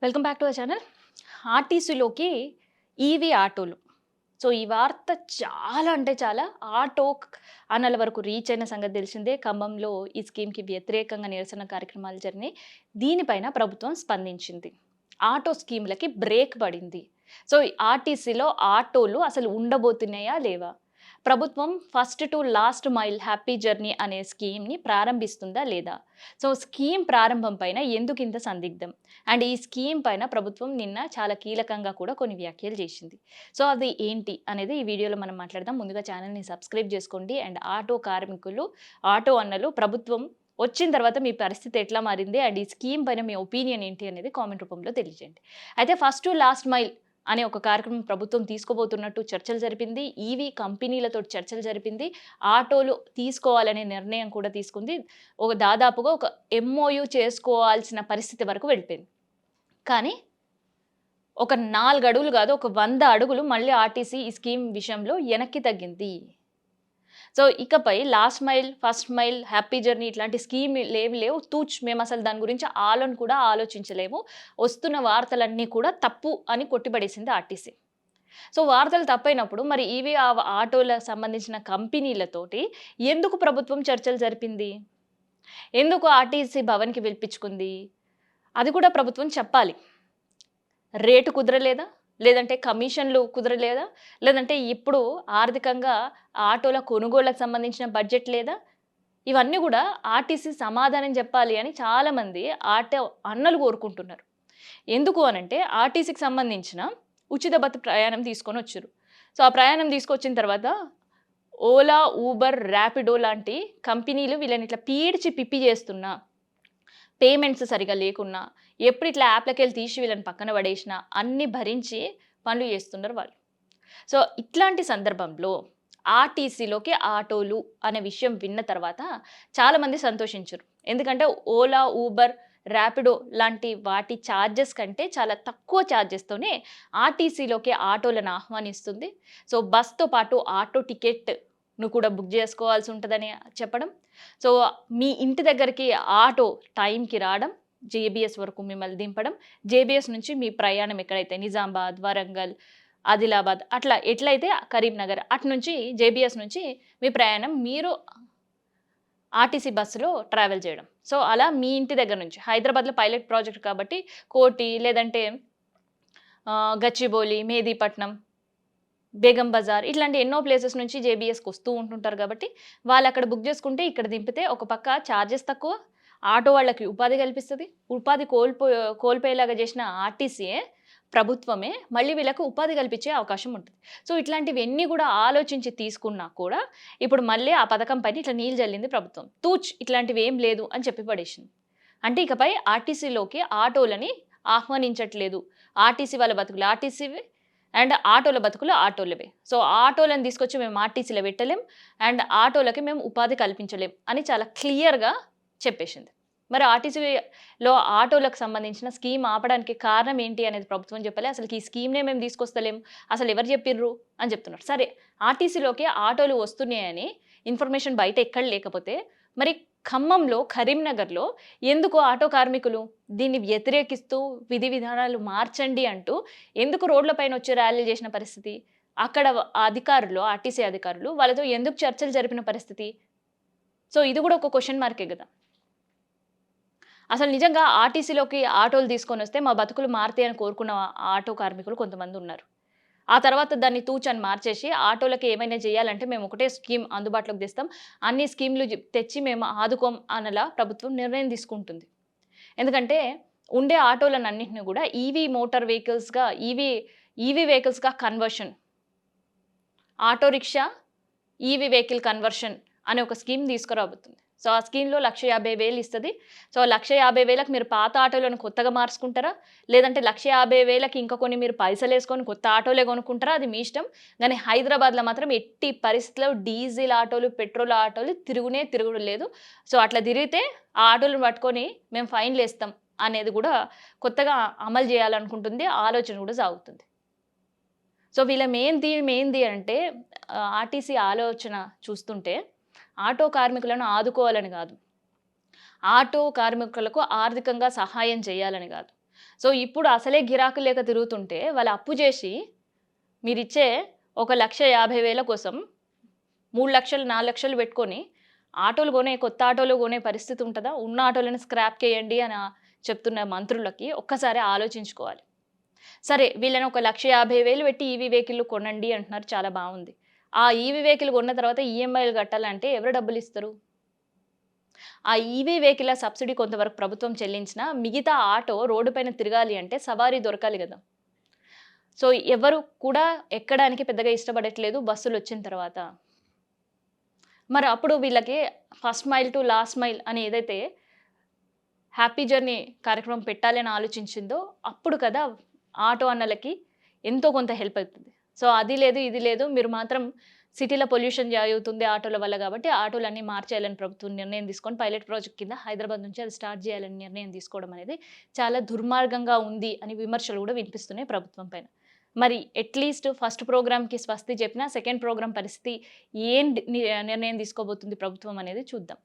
Welcome back to our channel. ఆర్టీసీలోకి EV ఆటోలు. So, ఈ వార్త చాలా అంటే చాలా ఆటో అనల వరకు రీచ్ అయిన సంగతి తెలిసిందే. ఖమ్మంలో ఈ స్కీమ్‌కి వ్యతిరేకంగా నిరసన కార్యక్రమాలు జరిగినాయి. దీనిపైన ప్రభుత్వం స్పందించింది. ఆటో స్కీమ్‌లకి బ్రేక్ పడింది. సో, ఆర్టీసీలో ఆటోలు అసలు ఉండబోతున్నాయా? లేవా? ప్రభుత్వం first to last mile happy journey అనే స్కీమ్‌ని ప్రారంభిస్తుందా? లేదా? సో, స్కీమ్ ప్రారంభం పైన ఎందుకింత సందిగ్ధం? అండ్ ఈ స్కీమ్ పైన ప్రభుత్వం నిన్న చాలా కీలకంగా కూడా కొన్ని వ్యాఖ్యలు చేసింది. సో, అది ఏంటి అనేది ఈ వీడియోలో మనం మాట్లాడదాం. ముందుగా ఛానల్‌ని సబ్స్క్రైబ్ చేసుకోండి. అండ్ ఆటో కార్మికులు, ఆటో అన్నలు ప్రభుత్వం వచ్చిన తర్వాత మీ పరిస్థితి ఎట్లా మారింది? అండ్ ఈ స్కీమ్ పైన మీ ఒపీనియన్ ఏంటి అనేది కామెంట్ రూపంలో తెలియజేయండి. అయితే ఫస్ట్ టు లాస్ట్ మైల్ అనే ఒక కార్యక్రమం ప్రభుత్వం తీసుకోబోతున్నట్టు చర్చలు జరిపింది. ఈవీ కంపెనీలతో చర్చలు జరిపింది. ఆటోలు తీసుకోవాలనే నిర్ణయం కూడా తీసుకుంది. దాదాపుగా ఒక ఎంఓయూ చేసుకోవాల్సిన పరిస్థితి వరకు వెళ్ళిపోయింది. కానీ ఒక 4 అడుగులు కాదు, ఒక 100 అడుగులు మళ్ళీ ఆర్టీసీ ఈ స్కీమ్ విషయంలో వెనక్కి తగ్గింది. సో, ఇకపై last mile, first mile, happy journey ఇట్లాంటి స్కీమ్ లేవు. మేమసలు దాని గురించి కూడా ఆలోచించలేము. వస్తున్న వార్తలన్నీ కూడా తప్పు అని కొట్టిపడేసింది ఆర్టీసీ. సో, వార్తలు తప్పైనప్పుడు మరి ఇవి ఆటోలకు సంబంధించిన కంపెనీలతోటి ఎందుకు ప్రభుత్వం చర్చలు జరిపింది? ఎందుకు ఆర్టీసీ భవన్‌కి పిలిపించుకుంది? అది కూడా ప్రభుత్వం చెప్పాలి. రేటు కుదరలేదా? లేదంటే కమిషన్‌లు కుదరలేదా? లేదంటే ఇప్పుడు ఆర్థికంగా ఆటోల కొనుగోళ్లకు సంబంధించిన బడ్జెట్ లేదా? ఇవన్నీ గూడా ఆర్టీసీ సమాధానం జెప్పాలి అని చాలామంది ఆటో అన్నలు కోరుకుంటున్నారు. ఎందుకు అనంటే ఆర్టీసీకి సంబంధించిన ఉచిత బస్సు ప్రయాణం తీసుకొనొచ్చిర్రు. సో, ఆ ప్రయాణం తీసుకొచ్చిన తర్వాత ఓలా, ఊబర్, ర్యాపిడో లాంటి కంపెనీలు వీళ్ళని ఇట్లా పీడ్చి పిప్పి చేస్తున్నా, పేమెంట్స్ సరిగ్గా లేకున్నా, ఎప్పుడు ఇట్లా యాప్‌లకెళ్ళి తీసి వీళ్ళని పక్కన పడేసినా, అన్నీ భరించి పనులు చేస్తున్నారు వాళ్ళు. సో, ఇట్లాంటి సందర్భంలో ఆర్టీసీలోకి ఆటోలు అనే విషయం విన్న తర్వాత చాలామంది సంతోషించరు. ఎందుకంటే ఓలా, ఊబర్, ర్యాపిడో లాంటి వాటి చార్జెస్ కంటే చాలా తక్కువ చార్జెస్‌తోనే ఆర్టీసీలోకి ఆటోలను ఆహ్వానిస్తుంది. సో, బస్‌తో పాటు ఆటో టికెట్‌ను కూడా బుక్ చేసుకోవాల్సి ఉంటదని చెప్పడం. సో, మీ ఇంటి దగ్గరికి ఆటో టైంకి రావడం, జేబీఎస్ వరకు మిమ్మల్ని దింపడం, జేబీఎస్ నుంచి మీ ప్రయాణం ఎక్కడైతే నిజామాబాద్, వరంగల్, ఆదిలాబాద్ అట్లా ఎట్లయితే కరీంనగర్ అటునుంచి జేబీఎస్ నుంచి మీ ప్రయాణం మీరు ఆర్టీసీ బస్సులో ట్రావెల్ చేయడం. సో, అలా మీ ఇంటి దగ్గర నుంచి హైదరాబాద్‌లో పైలట్ ప్రాజెక్ట్ కాబట్టి కోటి లేదంటే గచ్చిబౌలి, మెహదీపట్నం, బేగం బజార్ ఇట్లాంటి ఎన్నో ప్లేసెస్ నుంచి జేబీఎస్‌కి వస్తూ ఉంటుంటారు కాబట్టి, వాళ్ళక్కడ బుక్ చేసుకుంటే ఇక్కడ దింపితే ఒక పక్క చార్జెస్ తక్కువ, ఆటో వాళ్ళకి ఉపాధి కల్పిస్తది. ఉపాధి కోల్పోయేలాగా చేసిన ఆర్టీసీయే, ప్రభుత్వమే మళ్ళీ వీళ్ళకి ఉపాధి కల్పించే అవకాశం ఉంటది. సో, ఇట్లాంటివన్నీ కూడా ఆలోచించి తీసుకున్నా కూడా ఇప్పుడు మళ్ళీ ఆ పథకం పైన ఇట్లా నీళ్లు జల్లింది ప్రభుత్వం. ఇట్లాంటివేం లేదు అని చెప్పి పడేసింది. అంటే ఇకపై ఆర్టీసీలోకి ఆటోలని ఆహ్వానించట్లేదు. ఆర్టీసీ వాళ్ళ బతుకులు ఆర్టీసీవే అండ్ ఆటోల బతుకులు ఆటోలవే. సో, ఆటోలను తీసుకొచ్చి మేము ఆర్టీసీలో పెట్టలేం అండ్ ఆటోలకి మేము ఉపాధి కల్పించలేం అని చాలా క్లియర్‌గా చెప్పేసింది. మరి ఆర్టీసీలో ఆటోలకు సంబంధించిన స్కీమ్ ఆపడానికి కారణం ఏంటి అనేది ప్రభుత్వం చెప్పలే. అసలుకి ఈ స్కీమ్‌నే మేము తీసుకొస్తలేం. అసలు ఎవరు చెప్పిర్రు అని చెప్తున్నారు. సరే, ఆర్టీసీలోకి ఆటోలు వస్తున్నాయని ఇన్ఫర్మేషన్ బయట ఎక్కడ లేకపోతే మరి ఖమ్మంలో, కరీంనగర్‌లో ఎందుకు ఆటో కార్మికులు దీన్ని వ్యతిరేకిస్తూ విధి విధానాలు మార్చండి అంటూ ఎందుకు రోడ్ల పైన వచ్చి ర్యాలీలు చేసిన పరిస్థితి? అక్కడ అధికారులు, ఆర్టీసీ అధికారులు వాళ్ళతో ఎందుకు చర్చలు జరిపిన పరిస్థితి? సో, ఇది కూడా ఒక క్వెషన్ మార్కే గదా! అసలు నిజంగా ఆర్టీసీలోకి ఆటోలు తీసుకొనొస్తే మా బతుకులు మారతాయని కోరుకున్న ఆటో కార్మికులు కొంతమందున్నారు. ఆ తర్వాత దాన్ని తూచని మార్చేసి ఆటోలకి ఏమైనా చేయాలంటే మేము ఒకటే స్కీమ్ అందుబాటులోకి తెస్తాం. అన్ని స్కీమ్‌లు తెచ్చి మేము ఆదుకోం అనలా ప్రభుత్వం నిర్ణయం తీసుకుంటుంది. ఎందుకంటే ఉండే ఆటోలనన్నిటిని గూడా ఈవీ వెహికల్స్‌గా conversion. Auto rickshaw EV vehicle conversion అనే ఒక స్కీమ్ తీసుకురాబోతుంది. సో, ఆ స్కీమ్‌లో 1,50,000 ఇస్తది. సో, 1,50,000కి మీరు పాత ఆటోలను కొత్తగా మార్చుకుంటారా? లేదంటే 1,50,000కి ఇంకా కొన్ని మీరు పైసలేసుకొని కొత్త ఆటోలే కొనుక్కుంటారా? అది మీ ఇష్టం. కానీ హైదరాబాద్‌లో మాత్రం ఎట్టి పరిస్థితిలో డీజిల్ ఆటోలు, పెట్రోల్ ఆటోలు తిరుగుడు లేదు. సో, అట్లా తిరిగితే ఆ ఆటోలను పట్టుకొని మేము ఫైన్‌లేస్తాం అనేది గూడా కొత్తగా అమలు చేయాలనుకుంటుంది. ఆలోచన గూడా సాగుతుంది. సో, వీళ్ళ మెయిన్ థీమ్ ఏంది అంటే ఆర్టీసీ ఆలోచన చూస్తుంటే ఆటో కార్మికులను ఆదుకోవాలని గాదు. ఆటో కార్మికులకు ఆర్థికంగా సహాయం చేయాలని గాదు. సో, ఇప్పుడు అసలే గిరాకీ లేక తిరుగుతుంటే వాళ్ళు అప్పు జేసి మీరిచ్చే ఒక 1,50,000 కోసం 3,00,000, 4,00,000 పెట్టుకొని కొత్త ఆటోలు కొనే పరిస్థితి ఉంటదా? ఉన్న ఆటోలను స్క్రాప్‌కేయండి అని చెప్తున్న మంత్రులకి ఒక్కసారి ఆలోచించుకోవాలి. సరే వీళ్ళని ఒక 1,50,000 పెట్టి ఈవీ వెహికల్‌లు కొనండి అంటున్నారు చాలా బావుంది. ఆ ఈవీ వెహికల్ కొన్న తర్వాత ఈఎంఐలు కట్టాలంటే ఎవరు డబ్బులిస్తరు? ఆ ఈవీ వెహికల్ల సబ్సిడీ కొంతవరకు ప్రభుత్వం చెల్లించినా, మిగతా ఆటో రోడ్డు పైన తిరగాలి అంటే సవారీ దొరకాలి గదా! సో, ఎవరు కూడా ఎక్కడానికి పెద్దగా ఇష్టపడట్లేదు బస్సులొచ్చిన తర్వాత. మరి అప్పుడు వీళ్ళకి first mile to last mile అని ఏదైతే హ్యాపీ జర్నీ కార్యక్రమం పెట్టాలి అని ఆలోచించిందో, అప్పుడు కదా ఆటో అన్నలకి ఎంతో కొంత హెల్ప్ అవుతుంది. సో, అది లేదు, ఇది లేదు. మీరు మాత్రం సిటీలో పొల్యూషన్ జరుగుతుంది ఆటోల వల్ల కాబట్టి, ఆటోలన్నీ మార్చేయాలని ప్రభుత్వం నిర్ణయం తీసుకొని పైలట్ ప్రాజెక్ట్ కింద హైదరాబాద్ నుంచి అది స్టార్ట్ చేయాలని నిర్ణయం తీసుకోవడం అనేది చాలా దుర్మార్గంగా ఉంది అని విమర్శలు కూడా వినిపిస్తున్నాయి ప్రభుత్వం పైన. మరి అట్‌లీస్ట్ ఫస్ట్ ప్రోగ్రామ్‌కి స్వస్తి చెప్పినా, సెకండ్ ప్రోగ్రామ్ పరిస్థితి నిర్ణయం తీసుకోబోతుంది ప్రభుత్వం అనేది చూద్దాం.